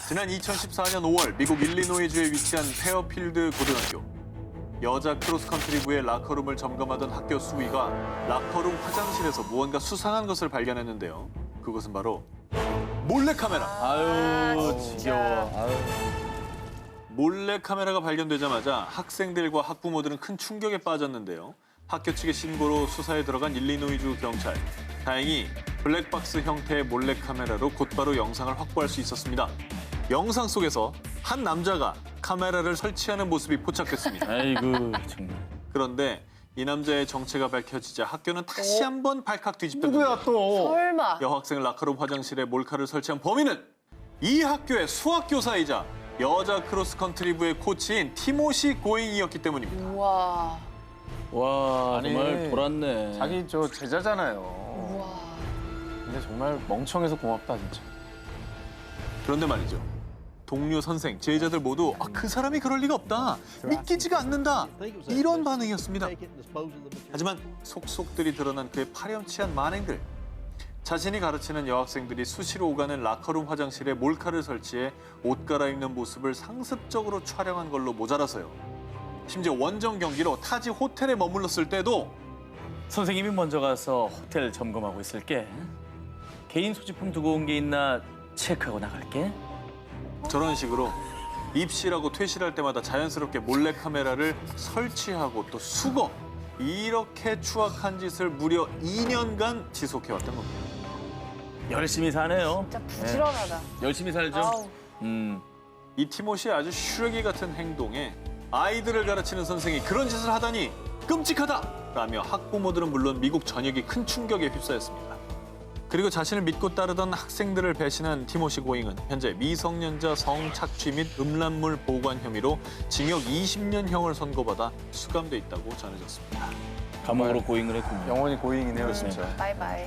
지난 2014년 5월 미국 일리노이주에 위치한 페어필드 고등학교. 여자 크로스컨트리부의 라커룸을 점검하던 학교 수위가 라커룸 화장실에서 무언가 수상한 것을 발견했는데요. 그것은 바로 몰래카메라. 아유, 지겨워. 아유. 몰래카메라가 발견되자마자 학생들과 학부모들은 큰 충격에 빠졌는데요. 학교 측의 신고로 수사에 들어간 일리노이주 경찰. 다행히 블랙박스 형태의 몰래카메라로 곧바로 영상을 확보할 수 있었습니다. 영상 속에서 한 남자가 카메라를 설치하는 모습이 포착됐습니다. 아이고, 정말. 그런데 이 남자의 정체가 밝혀지자 학교는 다시 한번 발칵 뒤집혔는데 누구야 또? 설마. 여학생 라커룸 화장실에 몰카를 설치한 범인은 이 학교의 수학교사이자 여자 크로스컨트리부의 코치인 티모시 고잉이었기 때문입니다. 우와. 와, 아니, 정말 돌았네. 자기 저 제자잖아요. 우와. 근데 정말 멍청해서 고맙다 진짜. 그런데 말이죠. 동료 선생, 제자들 모두 그 사람이 그럴 리가 없다. 믿기지가 않는다. 이런 반응이었습니다. 하지만 속속들이 드러난 그의 파렴치한 만행들. 자신이 가르치는 여학생들이 수시로 오가는 라커룸 화장실에 몰카를 설치해 옷 갈아입는 모습을 상습적으로 촬영한 걸로 모자라서요. 심지어 원정 경기로 타지 호텔에 머물렀을 때도 선생님이 먼저 가서 호텔 점검하고 있을게. 개인 소지품 두고 온 게 있나 체크하고 나갈게. 저런 식으로 입실하고 퇴실할 때마다 자연스럽게 몰래카메라를 설치하고 또 수거. 이렇게 추악한 짓을 무려 2년간 지속해왔던 겁니다. 열심히 사네요. 진짜 부지런하다. 열심히 살죠. 아우. 이 티모시의 아주 슈레기 같은 행동에 아이들을 가르치는 선생이 그런 짓을 하다니 끔찍하다! 라며 학부모들은 물론 미국 전역이 큰 충격에 휩싸였습니다. 그리고 자신을 믿고 따르던 학생들을 배신한 티모시 고잉은 현재 미성년자 성착취 및 음란물 보관 혐의로 징역 20년형을 선고받아 수감돼 있다고 전해졌습니다. 감옥으로 고잉을 했군요. 영원히 고잉이네요 진짜. 바이바이.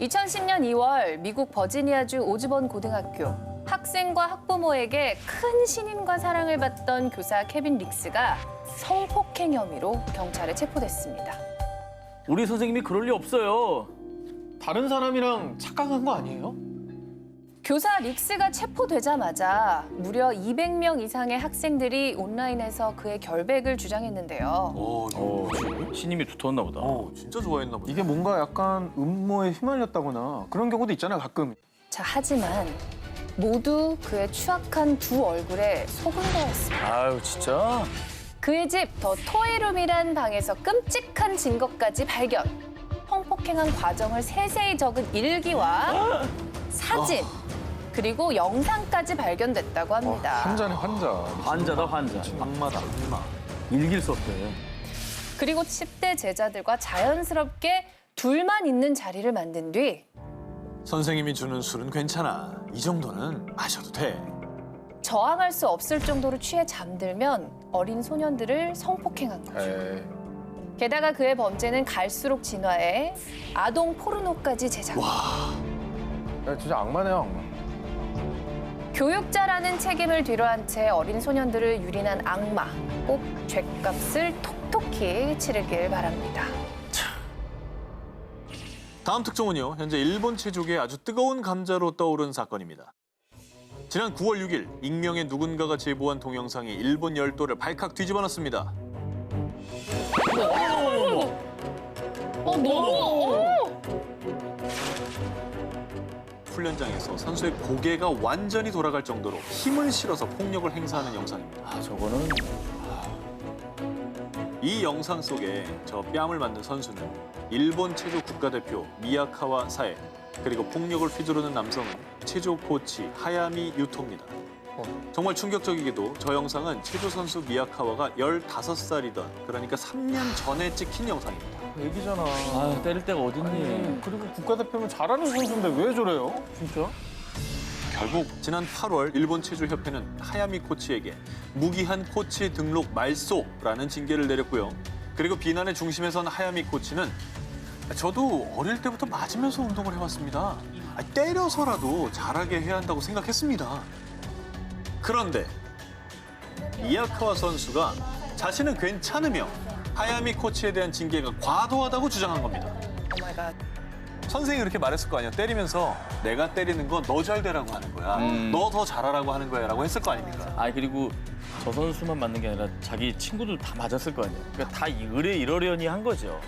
2010년 2월 미국 버지니아주 오즈본 고등학교. 학생과 학부모에게 큰 신임과 사랑을 받던 교사 케빈 릭스가 성폭행 혐의로 경찰에 체포됐습니다. 우리 선생님이 그럴 리 없어요. 다른 사람이랑 착각한 거 아니에요? 교사 릭스가 체포되자마자 무려 200명 이상의 학생들이 온라인에서 그의 결백을 주장했는데요. 신임이 두터웠나 보다. 진짜 좋아했나 보다. 이게 뭔가 약간 음모에 휘말렸다거나 그런 경우도 있잖아요 가끔. 자, 하지만 모두 그의 추악한 두 얼굴에 속은 거였습니다. 아유, 진짜? 그의 집 더 토이룸이란 방에서 끔찍한 증거까지 발견. 성폭행한 과정을 세세히 적은 일기와 사진, 그리고 영상까지 발견됐다고 합니다. 환자네 환자. 환자다, 환자. 악마다, 악마. 읽을 수 없어요. 그리고 10대 제자들과 자연스럽게 둘만 있는 자리를 만든 뒤 선생님이 주는 술은 괜찮아. 이 정도는 마셔도 돼. 저항할 수 없을 정도로 취해 잠들면 어린 소년들을 성폭행한 거죠. 에이. 게다가 그의 범죄는 갈수록 진화해 아동 포르노까지 제작. 야, 진짜 악마네요 악마. 교육자라는 책임을 뒤로한 채 어린 소년들을 유린한 악마. 꼭 죗값을 톡톡히 치르길 바랍니다. 다음 특종은요. 현재 일본 체조계의 아주 뜨거운 감자로 떠오른 사건입니다. 지난 9월 6일 익명의 누군가가 제보한 동영상이 일본 열도를 발칵 뒤집어놨습니다. 훈련장에서 선수의 고개가 완전히 돌아갈 정도로 힘을 실어서 폭력을 행사하는 영상입니다. 아, 저거는 이 영상 속에 저 뺨을 맞는 선수는 일본 체조 국가대표 미야카와 사에, 그리고 폭력을 휘두르는 남성은 체조 코치 하야미 유토입니다. 정말 충격적이게도 저 영상은 체조 선수 미야카와가 15살이던, 그러니까 3년 전에 찍힌 영상입니다. 애기잖아. 아, 때릴 데가 어딨니? 그리고 국가대표면 잘하는 선수인데 왜 저래요? 진짜? 결국 지난 8월 일본 체조협회는 하야미 코치에게 무기한 코치 등록 말소라는 징계를 내렸고요. 그리고 비난의 중심에 선 하야미 코치는 저도 어릴 때부터 맞으면서 운동을 해왔습니다. 때려서라도 잘하게 해야 한다고 생각했습니다. 그런데 미야카와 선수가 자신은 괜찮으며 하야미 코치에 대한 징계가 과도하다고 주장한 겁니다. 오 마이 갓. 선생이 그렇게 말했을 거 아니야. 때리면서 내가 때리는 건 너 잘 되라고 하는 거야. 너 더 잘하라고 하는 거야 라고 했을 거 아닙니까? 아 그리고 저 선수만 맞는 게 아니라 자기 친구들 다 맞았을 거 아니에요. 그러니까 다 이러려니 한 거죠.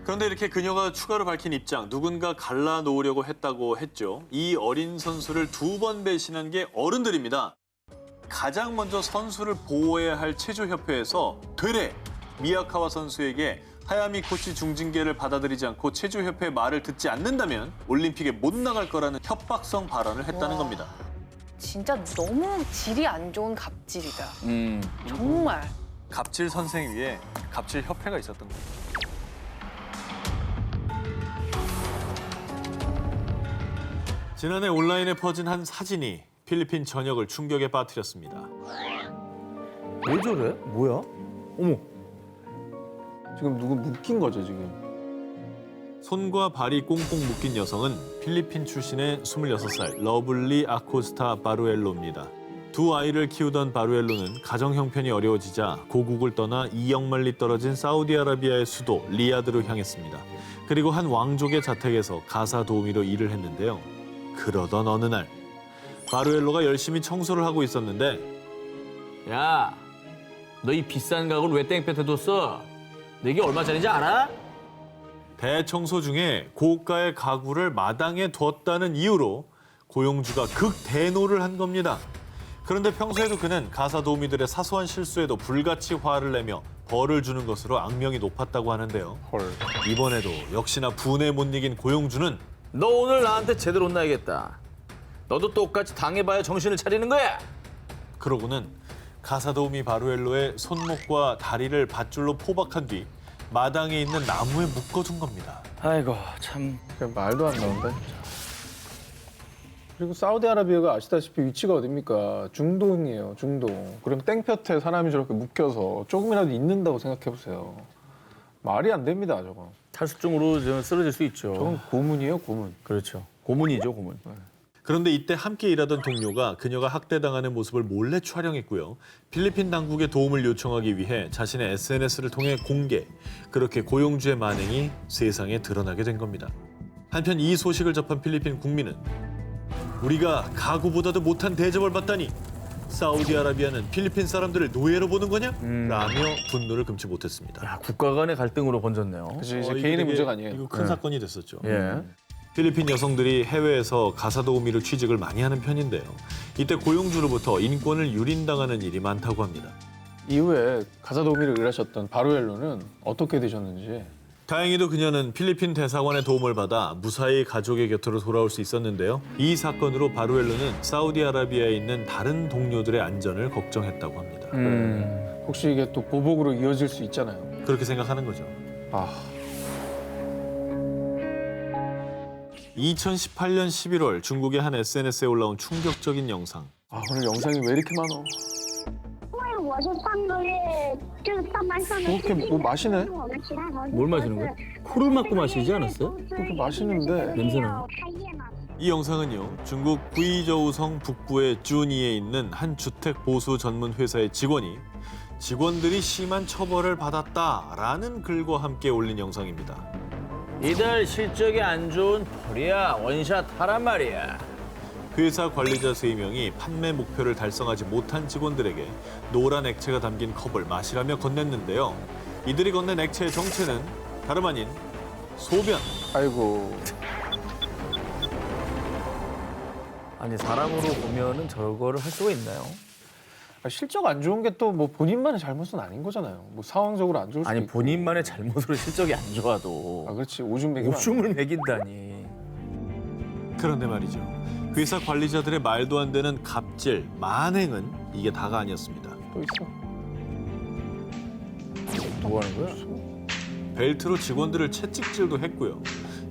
그런데 이렇게 그녀가 추가로 밝힌 입장, 누군가 갈라놓으려고 했다고 했죠. 이 어린 선수를 2번 배신한 게 어른들입니다. 가장 먼저 선수를 보호해야 할 체조협회에서 되레 미야카와 선수에게 하야미 코치 중징계를 받아들이지 않고 체조협회의 말을 듣지 않는다면 올림픽에 못 나갈 거라는 협박성 발언을 했다는 겁니다. 진짜 너무 질이 안 좋은 갑질이다. 정말. 갑질 선생 위에 갑질 협회가 있었던 거예요. 지난해 온라인에 퍼진 한 사진이 필리핀 전역을 충격에 빠뜨렸습니다. 왜 저래? 뭐야? 어머. 지금 누구 묶인 거죠, 지금? 손과 발이 꽁꽁 묶인 여성은 필리핀 출신의 26살 러블리 아코스타 바루엘로입니다. 두 아이를 키우던 바루엘로는 가정 형편이 어려워지자 고국을 떠나 2억 멀리 떨어진 사우디아라비아의 수도 리야드로 향했습니다. 그리고 한 왕족의 자택에서 가사 도우미로 일을 했는데요. 그러던 어느 날 바루엘로가 열심히 청소를 하고 있었는데 야, 너 이 비싼 가구를 왜 땡볕에 뒀어? 너 이게 얼마짜리인지 알아? 대청소 중에 고가의 가구를 마당에 두었다는 이유로 고용주가 극대노를 한 겁니다. 그런데 평소에도 그는 가사 도우미들의 사소한 실수에도 불같이 화를 내며 벌을 주는 것으로 악명이 높았다고 하는데요. 헐. 이번에도 역시나 분에 못 이긴 고용주는 너 오늘 나한테 제대로 혼나야겠다. 너도 똑같이 당해봐야 정신을 차리는 거야. 그러고는 가사 도우미 바루엘로의 손목과 다리를 밧줄로 포박한 뒤 마당에 있는 나무에 묶어둔 겁니다. 아이고 참. 그냥 말도 안 나온다, 진짜. 그리고 사우디아라비아가 아시다시피 위치가 어딥니까? 중동이에요, 중동. 그럼 땡볕에 사람이 저렇게 묶여서 조금이라도 있는다고 생각해보세요. 말이 안 됩니다, 저건. 탈수증으로 좀 쓰러질 수 있죠. 저건 고문이에요, 고문. 그렇죠. 고문이죠, 고문. 그런데 이때 함께 일하던 동료가 그녀가 학대당하는 모습을 몰래 촬영했고요. 필리핀 당국에 도움을 요청하기 위해 자신의 SNS를 통해 공개. 그렇게 고용주의 만행이 세상에 드러나게 된 겁니다. 한편 이 소식을 접한 필리핀 국민은 우리가 가구보다도 못한 대접을 받다니 사우디아라비아는 필리핀 사람들을 노예로 보는 거냐? 라며 분노를 금치 못했습니다. 야, 국가 간의 갈등으로 번졌네요. 그치, 이제 이게 개인의 되게 문제가 아니에요. 이거 큰 사건이 됐었죠. 예. 필리핀 여성들이 해외에서 가사 도우미로 취직을 많이 하는 편인데요. 이때 고용주로부터 인권을 유린당하는 일이 많다고 합니다. 이후에 가사 도우미를 일하셨던 바루엘로는 어떻게 되셨는지. 다행히도 그녀는 필리핀 대사관의 도움을 받아 무사히 가족의 곁으로 돌아올 수 있었는데요. 이 사건으로 바루엘로는 사우디아라비아에 있는 다른 동료들의 안전을 걱정했다고 합니다. 혹시 이게 또 보복으로 이어질 수 있잖아요. 그렇게 생각하는 거죠. 아, 2018년 11월 중국의 한 SNS에 올라온 충격적인 영상. 오늘 영상이 왜 이렇게 많아? 因为我是上个月就是上班上的 이렇게 뭐 마시네? 我们其他同事 뭘 마시는 거야? 코를 막고 마시지 않았어요? 그렇게 마시는데. 냄새나. 开业嘛。 이 영상은요, 중국 구이저우성 북부의 쭈니에 있는 한 주택 보수 전문 회사의 직원이 직원들이 심한 처벌을 받았다라는 글과 함께 올린 영상입니다. 이들 실적이 안 좋은 펄이야. 원샷 하란 말이야. 회사 관리자 3명이 판매 목표를 달성하지 못한 직원들에게 노란 액체가 담긴 컵을 마시라며 건넸는데요. 이들이 건넨 액체의 정체는 다름 아닌 소변. 아이고. 아니 사람으로 보면은 저거를 할 수가 있나요? 실적 안 좋은 게 또 뭐 본인만의 잘못은 아닌 거잖아요. 뭐 상황적으로 안 좋을 수도 아니 있고. 본인만의 잘못으로 실적이 안 좋아도 그렇지. 오줌 매기면 안 오줌을 먹인다니. 그런데 말이죠. 회사 관리자들의 말도 안 되는 갑질, 만행은 이게 다가 아니었습니다. 돼. 또 있어. 뭐 하는 거야? 벨트로 직원들을 채찍질도 했고요.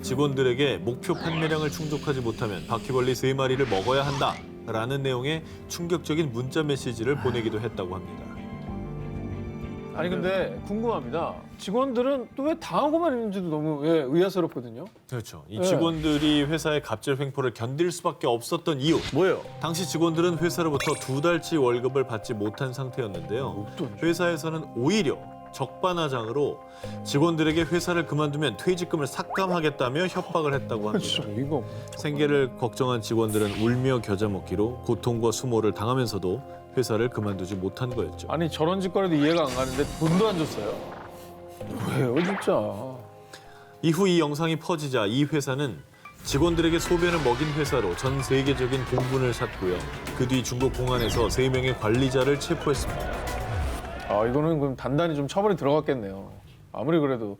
직원들에게 목표 판매량을 충족하지 못하면 바퀴벌레 3마리를 먹어야 한다라는 내용의 충격적인 문자 메시지를 보내기도 했다고 합니다. 아니 근데 궁금합니다. 직원들은 또 왜 당하고만 있는지도 너무 의아스럽거든요. 그렇죠. 이 네. 직원들이 회사의 갑질 횡포를 견딜 수밖에 없었던 이유. 뭐예요? 당시 직원들은 회사로부터 2달치 월급을 받지 못한 상태였는데요. 없던 줄. 회사에서는 오히려 적반하장으로 직원들에게 회사를 그만두면 퇴직금을 삭감하겠다며 협박을 했다고 합니다. 이거 생계를 걱정한 직원들은 울며 겨자 먹기로 고통과 수모를 당하면서도 회사를 그만두지 못한 거였죠. 아니 저런 짓거리도 이해가 안 가는데 돈도 안 줬어요. 왜요 진짜? 이후 이 영상이 퍼지자 이 회사는 직원들에게 소변을 먹인 회사로 전 세계적인 공분을 샀고요. 그 뒤 중국 공안에서 3명의 관리자를 체포했습니다. 아 이거는 그럼 단단히 좀 처벌이 들어갔겠네요. 아무리 그래도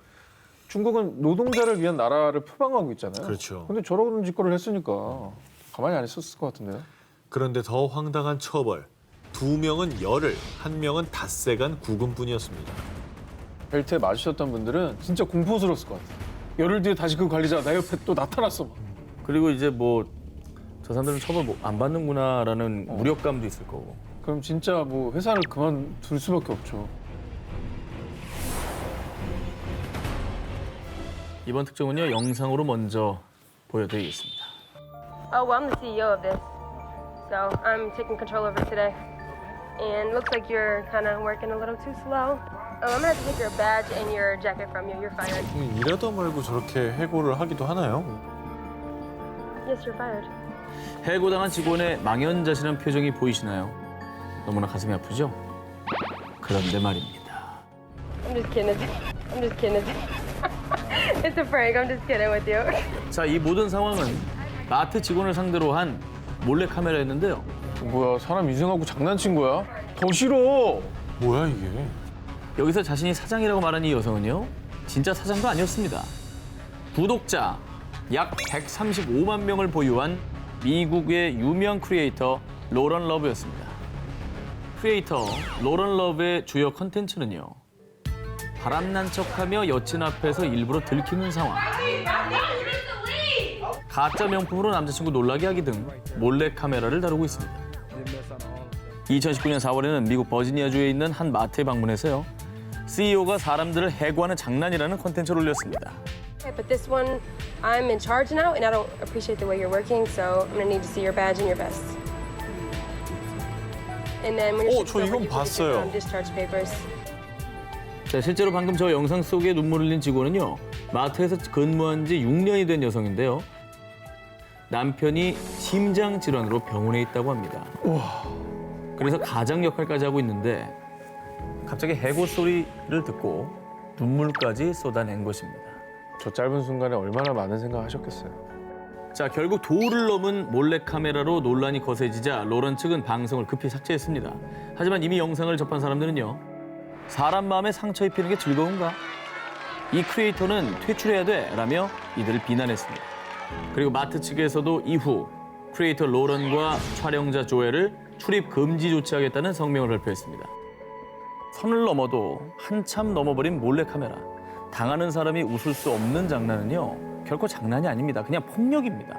중국은 노동자를 위한 나라를 표방하고 있잖아요. 그렇죠. 근데 저런 짓거리를 했으니까 가만히 안 있었을 것 같은데요. 그런데 더 황당한 처벌. 2명은 열흘, 1명은 닷새간 구금뿐이었습니다. 벨트에 맞으셨던 분들은 진짜 공포스러웠을 것 같아요. 열흘 뒤에 다시 그 관리자 내 옆에 또 나타났어. 막. 그리고 이제 뭐 저 사람들은 처벌 안 받는구나라는 무력감도 있을 거고. 그럼 진짜 뭐 회사를 그만둘 수밖에 없죠. 이번 특종은요, 영상으로 먼저 보여드리겠습니다. Oh, well, I'm the CEO of this, so I'm taking control over today. And looks like you're kind of working a little too slow. Oh, I'm gonna have to take your badge and your jacket from you. You're fired. 일하다 말고 저렇게 해고를 하기도 하나요? Yes, you're fired. 해고당한 직원의 망연자실한 표정이 보이시나요? 너무나 가슴이 아프죠? 그런데 말입니다. I'm just kidding. I'm just kidding. It's a prank. I'm just kidding with you. 자, 이 모든 상황은 마트 직원을 상대로 한 몰래카메라였는데요. 뭐야 사람 위생하고 장난친 거야? 더 싫어. 뭐야 이게? 여기서 자신이 사장이라고 말한 이 여성은요, 진짜 사장도 아니었습니다. 구독자 약 135만 명을 보유한 미국의 유명 크리에이터 로런 러브였습니다. 크리에이터 로런 러브의 주요 컨텐츠는요, 바람난 척하며 여친 앞에서 일부러 들키는 상황, 가짜 명품으로 남자친구 놀라게 하기 등 몰래 카메라를 다루고 있습니다. 2019년 4월에는 미국 버지니아주에 있는 한 마트에 방문해서요, CEO가 사람들을 해고하는 장난이라는 콘텐츠를 올렸습니다. Okay, but this one, I'm in charge now, and I don't appreciate the way you're working, so I'm gonna need to see your badge and your vest. And then when your 저 shift's over, 이건 you can get 봤어요. your discharge papers. 자, 실제로 방금 저 영상 속에 눈물 흘린 직원은요, 마트에서 근무한 지 6년이 된 여성인데요. 남편이 심장 질환으로 병원에 있다고 합니다. 그래서 가장 역할까지 하고 있는데 갑자기 해고 소리를 듣고 눈물까지 쏟아낸 것입니다. 저 짧은 순간에 얼마나 많은 생각하셨겠어요. 자, 결국 도를 넘은 몰래카메라로 논란이 거세지자 로런 측은 방송을 급히 삭제했습니다. 하지만 이미 영상을 접한 사람들은요, 사람 마음에 상처 입히는 게 즐거운가? 이 크리에이터는 퇴출해야 돼 라며 이들을 비난했습니다. 그리고 마트 측에서도 이후 크리에이터 로런과 촬영자 조엘을 출입 금지 조치하겠다는 성명을 발표했습니다. 선을 넘어도 한참 넘어버린 몰래카메라. 당하는 사람이 웃을 수 없는 장난은요, 결코 장난이 아닙니다. 그냥 폭력입니다.